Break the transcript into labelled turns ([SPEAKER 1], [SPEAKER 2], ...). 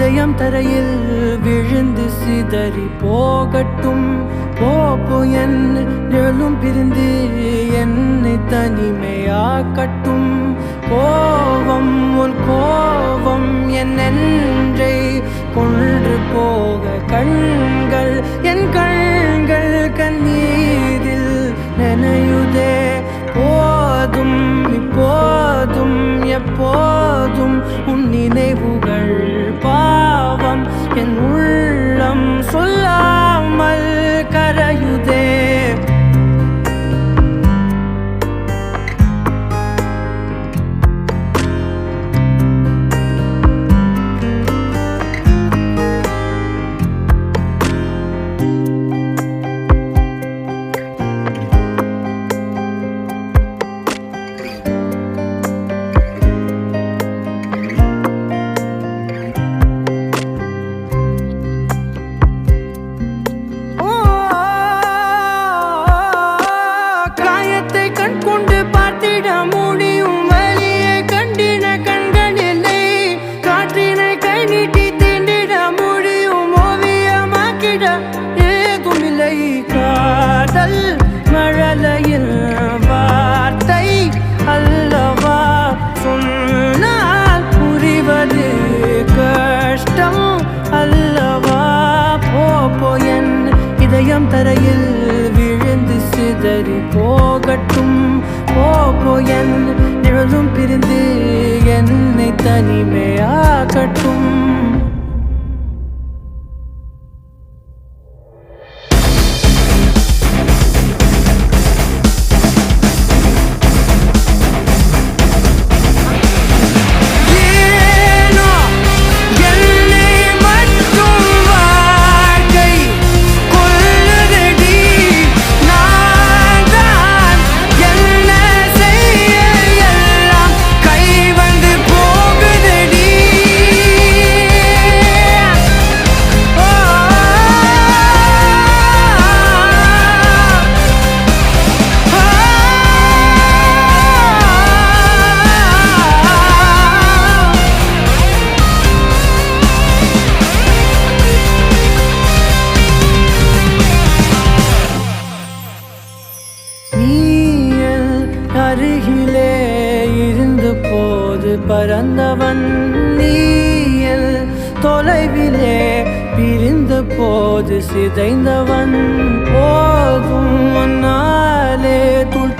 [SPEAKER 1] இதயம் தரையில் விழுந்து சிதறி போகட்டும். போப்போ என் நிழலும் பிரிந்து என்னை தனிமையாக்கட்டும். கோபம் உன் கோபம் என் நெஞ்சை கொன்று போக கண்கள் என் கண்கள் கண்ணீரில் நனையுதே. போதும் இப்போதும் எப்போதும் உன் நினைவுகள் பாவம் என் உள்ளம் சொல்லாமல் கரையுதே. காதல் மழலையில் வார்த்தை அல்லவா, சொன்னால் புரிவது கஷ்டம் அல்லவா. போப்போ என் இதயம் தரையில் விழுந்து சிதறி போகட்டும். போப்போ என் நிழலும் பிரிந்து என்னை தனிமையாக்கட்டும். அருகிலே இருந்த போது பறந்தவன் நீயல், தொலைவிலே பிரிந்த போது சிதைந்தவன். போதும் நாளே துள்